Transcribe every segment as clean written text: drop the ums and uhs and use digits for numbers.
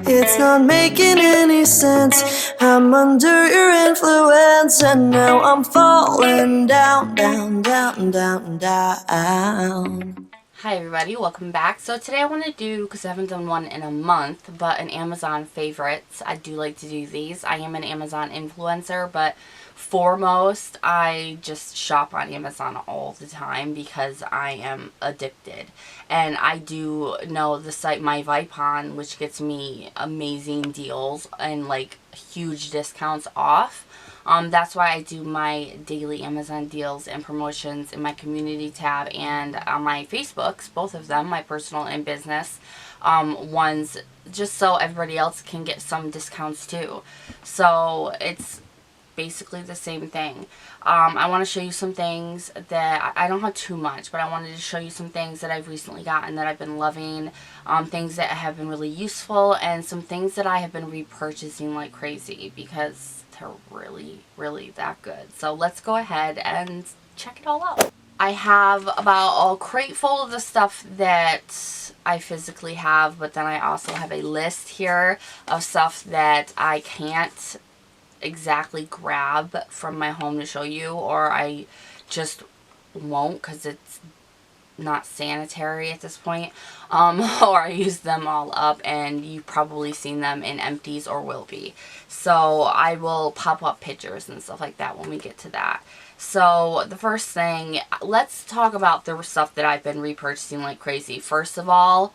It's not making any sense. I'm under your influence, and now I'm falling down, down, down, down, down. Hi everybody, welcome back. So today I want to do, because I haven't done one in a month, but an Amazon favorites. I do like to do these. I am an Amazon influencer, but foremost, I just shop on Amazon all the time because I am addicted. And I do know the site MyVipon, which gets me amazing deals and like huge discounts off. That's why I do my daily Amazon deals and promotions in my community tab and on my Facebooks, both of them, my personal and business ones, just so everybody else can get some discounts too. So it's basically the same thing. I want to show you some things that I don't have too much, but I wanted to show you some things that I've recently gotten that I've been loving, things that have been really useful, and some things that I have been repurchasing like crazy because they're really that good. So let's go ahead and check it all out. I have about a crate full of the stuff that I physically have, but then I also have a list here of stuff that I can't exactly grab from my home to show you, or I just won't because it's not sanitary at this point, or I use them all up, and you've probably seen them in empties or will be. So I will pop up pictures and stuff like that when we get to that. So the first thing, let's talk about the stuff that I've been repurchasing like crazy. First of all,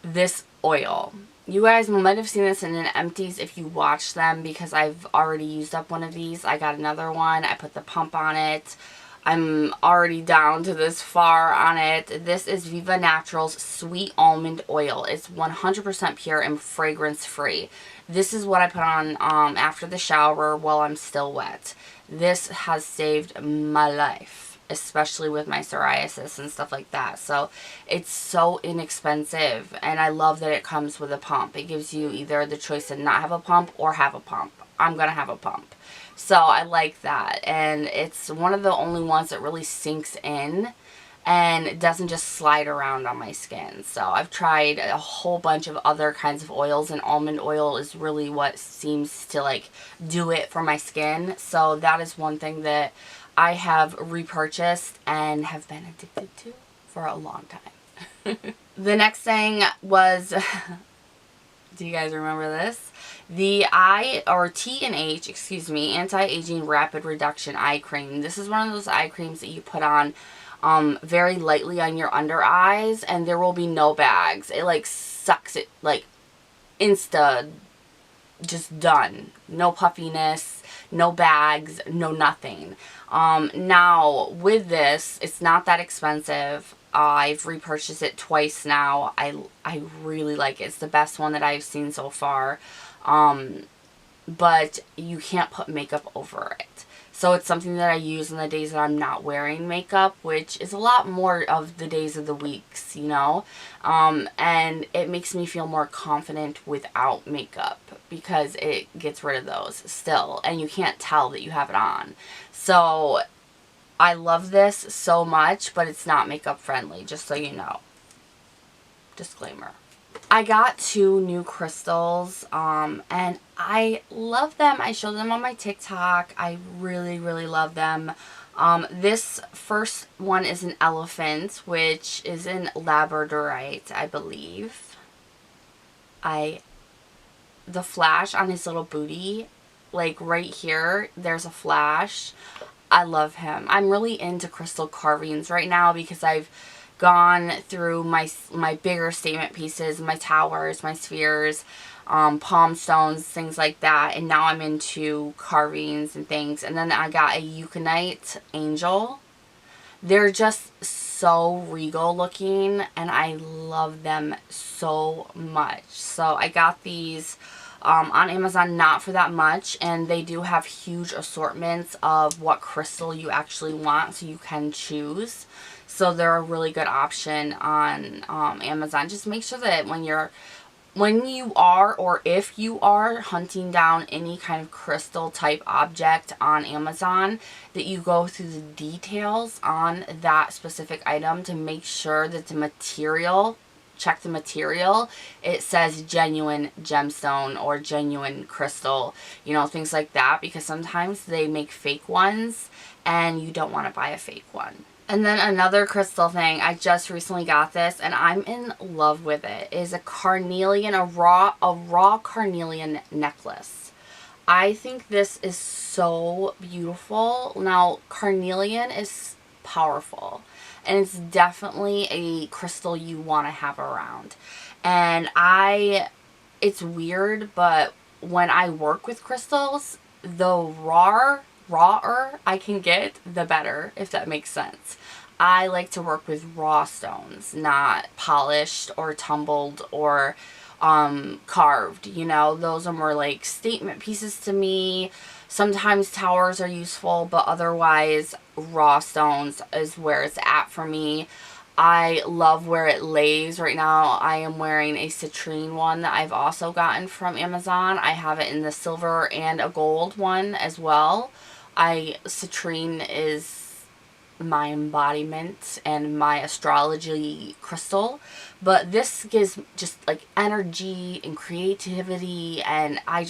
this oil. You guys might have seen this in an empties if you watch them, because I've already used up one of these. I got another one. I put the pump on it. I'm already down to this far on it. This is Viva Naturals Sweet Almond Oil. It's 100% pure and fragrance free. This is what I put on after the shower while I'm still wet. This has saved my life, especially with my psoriasis and stuff like that. So it's so inexpensive, and I love that it comes with a pump. It gives you either the choice to not have a pump or have a pump. I'm gonna have a pump. So I like that, and it's one of the only ones that really sinks in and it doesn't just slide around on my skin. So I've tried a whole bunch of other kinds of oils, and almond oil is really what seems to like do it for my skin. So that is one thing that I have repurchased and have been addicted to for a long time. The next thing was, do you guys remember this? The T&H, excuse me, Anti-Aging Rapid Reduction Eye Cream. This is one of those eye creams that you put on very lightly on your under eyes, and there will be no bags. It like sucks it, like insta, just done. No puffiness, no bags, no nothing. Now with this, it's not that expensive. I've repurchased it twice now. I really like it. It's the best one that I've seen so far. But you can't put makeup over it. So it's something that I use on the days that I'm not wearing makeup, which is a lot more of the days of the weeks, you know. And it makes me feel more confident without makeup because it gets rid of those still. And you can't tell that you have it on. So I love this so much, but it's not makeup friendly, just so you know. Disclaimer. I got 2 new crystals, and I love them. I showed them on my TikTok. I really love them. This first one is an elephant, which is in Labradorite, I believe. The flash on his little booty, like right here, there's a flash. I love him. I'm really into crystal carvings right now because I've gone through my bigger statement pieces, my towers, my spheres, palm stones, things like that, and now I'm into carvings and things. And then I got a euconite angel. They're just so regal looking, and I love them so much. So I got these on Amazon, not for that much, and they do have huge assortments of what crystal you actually want, so you can choose. So they're a really good option on Amazon. Just make sure that when you are, or if you are hunting down any kind of crystal type object on Amazon, that you go through the details on that specific item to make sure that the material check the material, it says genuine gemstone or genuine crystal, you know, things like that, because sometimes they make fake ones and you don't want to buy a fake one. And then another crystal thing, I just recently got this and I'm in love with it, is a carnelian, a raw carnelian necklace. I think this is so beautiful. Now, carnelian is powerful and it's definitely a crystal you want to have around. And it's weird, but when I work with crystals, the rawer I can get, the better, if that makes sense. I like to work with raw stones, not polished or tumbled or carved, you know. Those are more like statement pieces to me. Sometimes towers are useful, but otherwise raw stones is where it's at for me. I love where it lays. Right now I am wearing a citrine one that I've also gotten from Amazon. I have it in the silver and a gold one as well. Citrine is my embodiment and my astrology crystal, but this gives just like energy and creativity, and I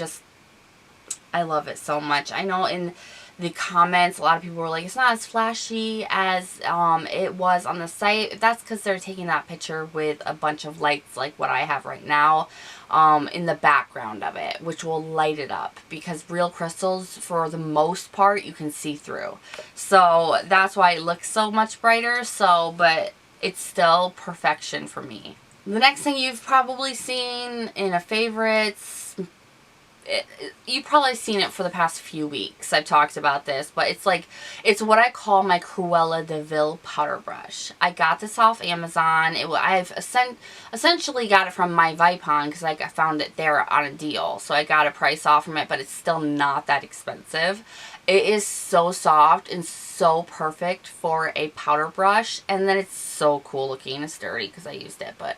love it so much. I know in the comments a lot of people were like, it's not as flashy as it was on the site. That's because they're taking that picture with a bunch of lights like what I have right now in the background of it, which will light it up, because real crystals for the most part you can see through, so that's why it looks so much brighter. But it's still perfection for me. The next thing you've probably seen in a favorites, you've probably seen it for the past few weeks. I've talked about this, but it's what I call my Cruella de Vil powder brush. I got this off Amazon. I've essentially got it from my Vipon because I found it there on a deal. So I got a price off from it, but it's still not that expensive. It is so soft and so perfect for a powder brush, and then it's so cool looking. It's dirty because I used it, but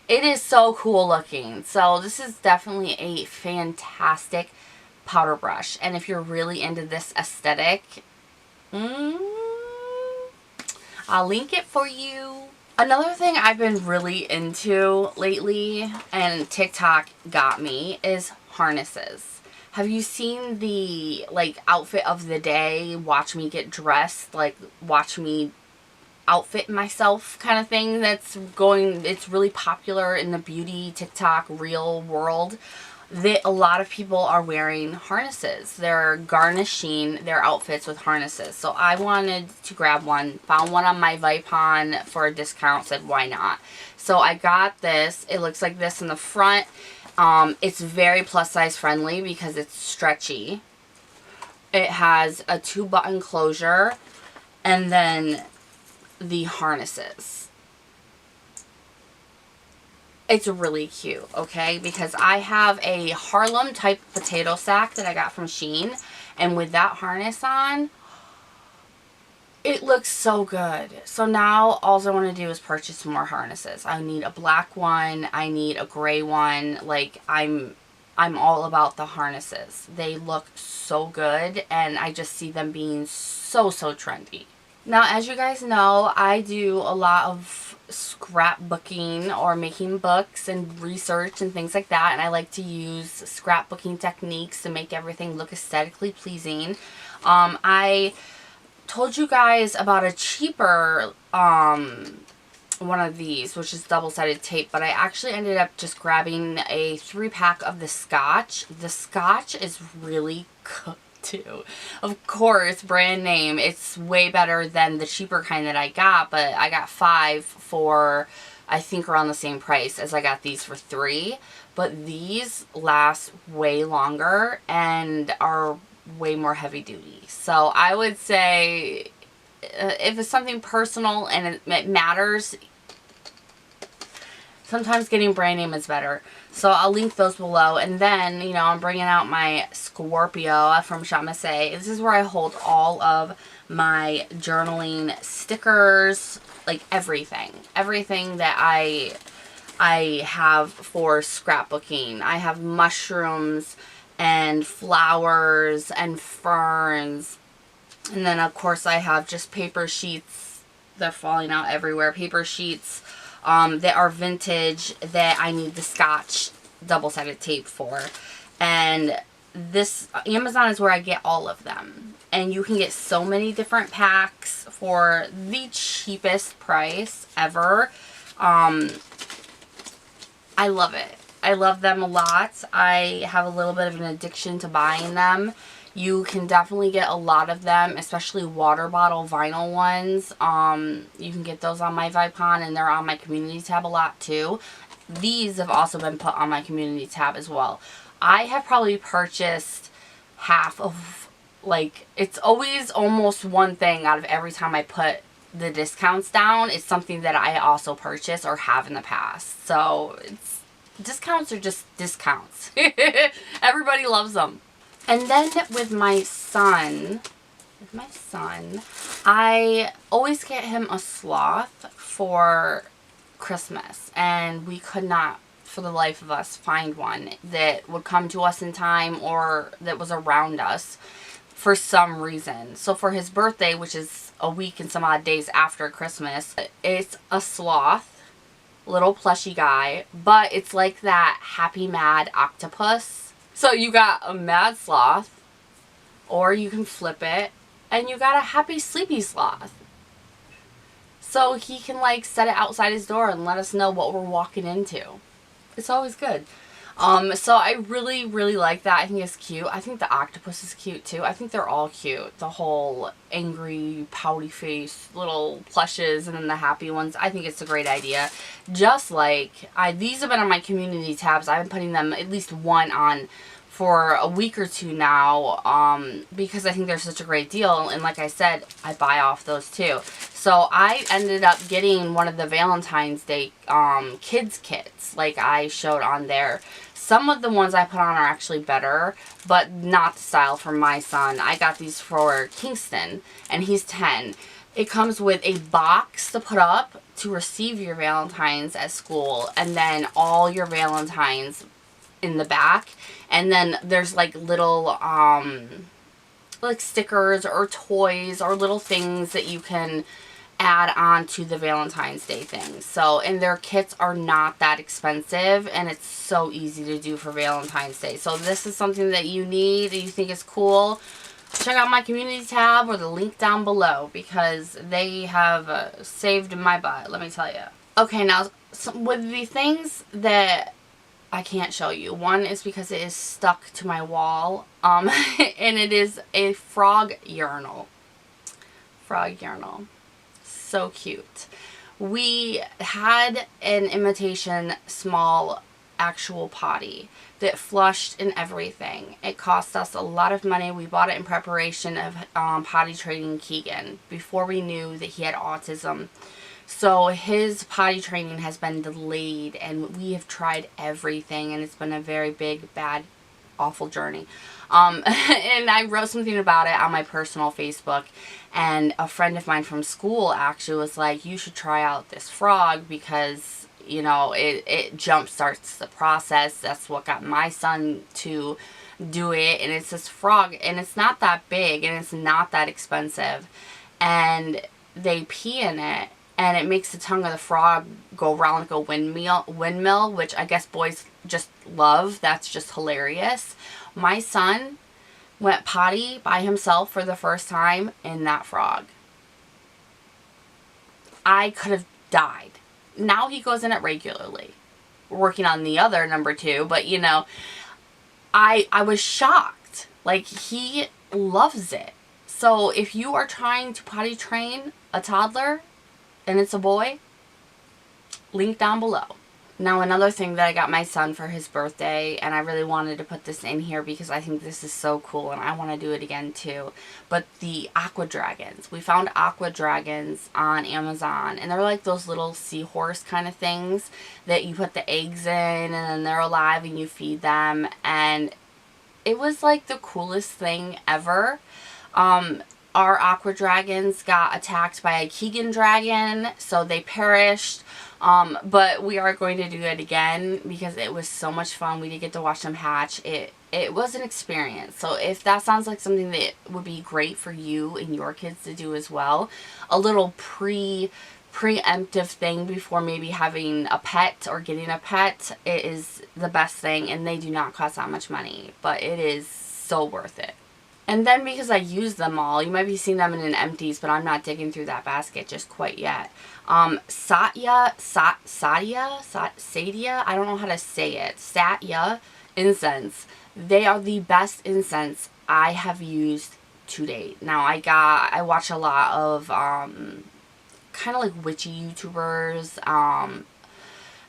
it is so cool looking. So this is definitely a fantastic powder brush. And if you're really into this aesthetic, I'll link it for you. Another thing I've been really into lately, and TikTok got me, is harnesses. Have you seen the outfit of the day, watch me get dressed, watch me outfit myself kind of thing it's really popular in the beauty TikTok reel world. A lot of people are wearing harnesses. They're garnishing their outfits with harnesses. So I wanted to grab one, found one on my Vipon for a discount, said why not. So I got this. It looks like this in the front. It's very plus size friendly because it's stretchy. It has a 2-button closure, and then the harnesses. It's really cute, okay? Because I have a Harlem type potato sack that I got from Shein, and with that harness on, it looks so good. So now all I want to do is purchase some more harnesses. I need a black one. I need a gray one. I'm all about the harnesses. They look so good, and I just see them being so trendy. Now, as you guys know, I do a lot of scrapbooking or making books and research and things like that, and I like to use scrapbooking techniques to make everything look aesthetically pleasing. I told you guys about a cheaper one of these, which is double-sided tape, but I actually ended up just grabbing a 3-pack of the Scotch. The Scotch is really good too. Of course, brand name. It's way better than the cheaper kind that I got, but I got 5 for, I think, around the same price as I got these for 3. But these last way longer and are way more heavy duty. So I would say if it's something personal and it matters, sometimes getting brand name is better. So I'll link those below. And then, you know, I'm bringing out my Scorpio from Shop Miss A. This is where I hold all of my journaling stickers, like everything. Everything that I have for scrapbooking. I have mushrooms and flowers and ferns. And then, of course, I have just paper sheets. They're falling out everywhere. Paper sheets, that are vintage that I need the Scotch double-sided tape for. And this Amazon is where I get all of them. And you can get so many different packs for the cheapest price ever. I love it. I love them a lot. I have a little bit of an addiction to buying them. You can definitely get a lot of them, especially water bottle vinyl ones. You can get those on my Vipon, and they're on my community tab a lot too. These have also been put on my community tab as well. I have probably purchased half of, like, it's always almost one thing out of every time I put the discounts down. It's something that I also purchase or have in the past. So, discounts are just discounts. Everybody loves them. And then with my son, I always get him a sloth for Christmas, and we could not for the life of us find one that would come to us in time or that was around us for some reason. So for his birthday, which is a week and some odd days after Christmas, it's a sloth, little plushy guy, but it's like that happy mad octopus. So you got a mad sloth, or you can flip it, and you got a happy sleepy sloth. So he can, like, set it outside his door and let us know what we're walking into. It's always good. So I really, really like that. I think it's cute. I think the octopus is cute too. I think they're all cute. The whole angry, pouty face, little plushes, and then the happy ones. I think it's a great idea. Just like, these have been on my community tabs. I've been putting them at least one on for a week or two now, because I think they're such a great deal. And like I said, I buy off those too. So I ended up getting one of the Valentine's Day kids kits, like I showed on there. Some of the ones I put on are actually better, but not the style for my son. I got these for Kingston, and he's 10. It comes with a box to put up to receive your Valentines at school, and then all your Valentines in the back. And then there's like little like stickers or toys or little things that you can add on to the Valentine's Day thing. So, and their kits are not that expensive, and it's so easy to do for Valentine's Day. So this is something that you need and you think is cool, check out my community tab or the link down below, because they have saved my butt, let me tell you. Okay, now with the things that I can't show you, one is because it is stuck to my wall, and it is a frog urinal. So cute. We had an imitation small actual potty that flushed and everything. It cost us a lot of money. We bought it in preparation of potty training Keegan before we knew that he had autism. So his potty training has been delayed, and we have tried everything, and it's been a very big, bad, awful journey. And I wrote something about it on my personal Facebook, and a friend of mine from school actually was like, you should try out this frog because, you know, it jump starts the process. That's what got my son to do it. And it's this frog, and it's not that big, and it's not that expensive, and they pee in it, and it makes the tongue of the frog go around like a windmill, which I guess boys just love. That's just hilarious. My son went potty by himself for the first time in that frog. I could have died. Now he goes in it regularly. We're working on the other number 2, but you know, I was shocked. Like, he loves it. So if you are trying to potty train a toddler, and it's a boy, link down below. Now, another thing that I got my son for his birthday, and I really wanted to put this in here because I think this is so cool and I want to do it again too, but the Aqua dragons. We found Aqua dragons on Amazon, and they're like those little seahorse kind of things that you put the eggs in, and then they're alive and you feed them, and it was like the coolest thing ever. Our Aqua dragons got attacked by a Keegan dragon, so they perished. But we are going to do it again because it was so much fun. We did get to watch them hatch. It was an experience. So if that sounds like something that would be great for you and your kids to do as well, a little preemptive thing before maybe having a pet or getting a pet, it is the best thing, and they do not cost that much money, but it is so worth it. And then because I use them all, you might be seeing them in an empties, but I'm not digging through that basket just quite yet. Satya, I don't know how to say it. Satya Incense. They are the best incense I have used to date. Now I watch a lot of kind of like witchy YouTubers,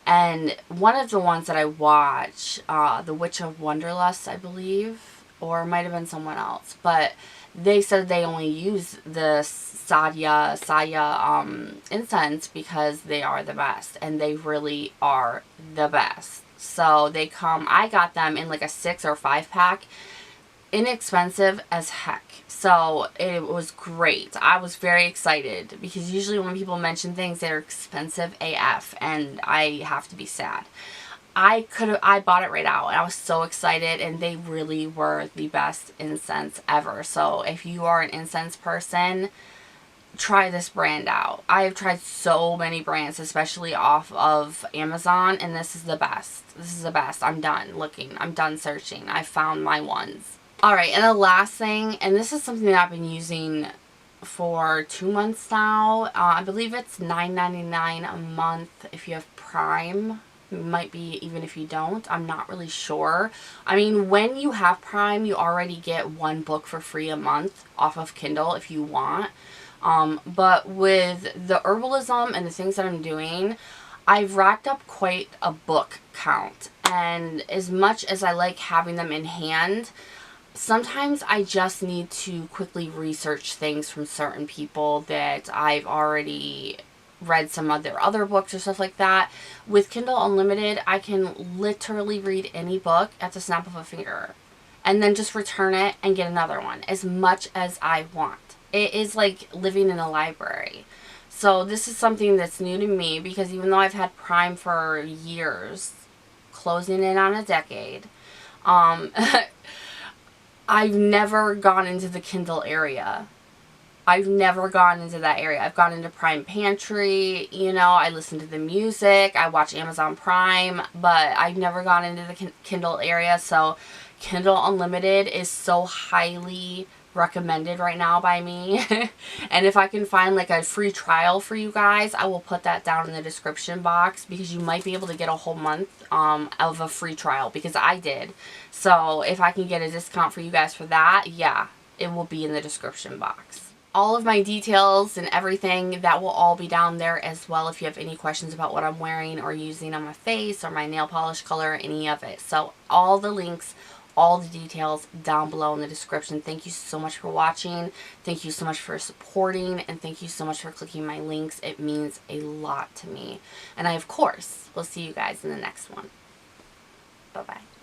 and one of the ones that I watch, the Witch of Wonderlust, I believe, or it might have been someone else, but they said they only use the Satya incense because they are the best, and they really are the best. So they come, I got them in like a 6 or 5 pack, inexpensive as heck. So it was great. I was very excited because usually when people mention things, they're expensive AF, and I have to be sad. I bought it right out, and I was so excited, and they really were the best incense ever. So if you are an incense person, try this brand out. I have tried so many brands, especially off of Amazon, and this is the best. This is the best. I'm done looking. I'm done searching. I found my ones. Alright, and the last thing, and this is something that I've been using for 2 months now. I believe it's $9.99 a month if you have Prime. Might be even if you don't. I'm not really sure. I mean, when you have Prime, you already get 1 book for free a month off of Kindle if you want. But with the herbalism and the things that I'm doing, I've racked up quite a book count. And as much as I like having them in hand, sometimes I just need to quickly research things from certain people that I've already read some of their other books or stuff like that. With Kindle Unlimited, I can literally read any book at the snap of a finger and then just return it and get another one as much as I want. It is like living in a library. So this is something that's new to me because even though I've had Prime for years, closing in on a decade, I've never gone into the Kindle area. I've never gone into that area. I've gone into Prime Pantry, you know, I listen to the music, I watch Amazon Prime, but I've never gone into the Kindle area. So Kindle Unlimited is so highly recommended right now by me. And if I can find like a free trial for you guys, I will put that down in the description box, because you might be able to get a whole month of a free trial, because I did. So if I can get a discount for you guys for that, yeah, it will be in the description box. All of my details and everything, that will all be down there as well if you have any questions about what I'm wearing or using on my face or my nail polish color, any of it. So all the links, all the details down below in the description. Thank you so much for watching. Thank you so much for supporting, and thank you so much for clicking my links. It means a lot to me. And I, of course, will see you guys in the next one. Bye-bye.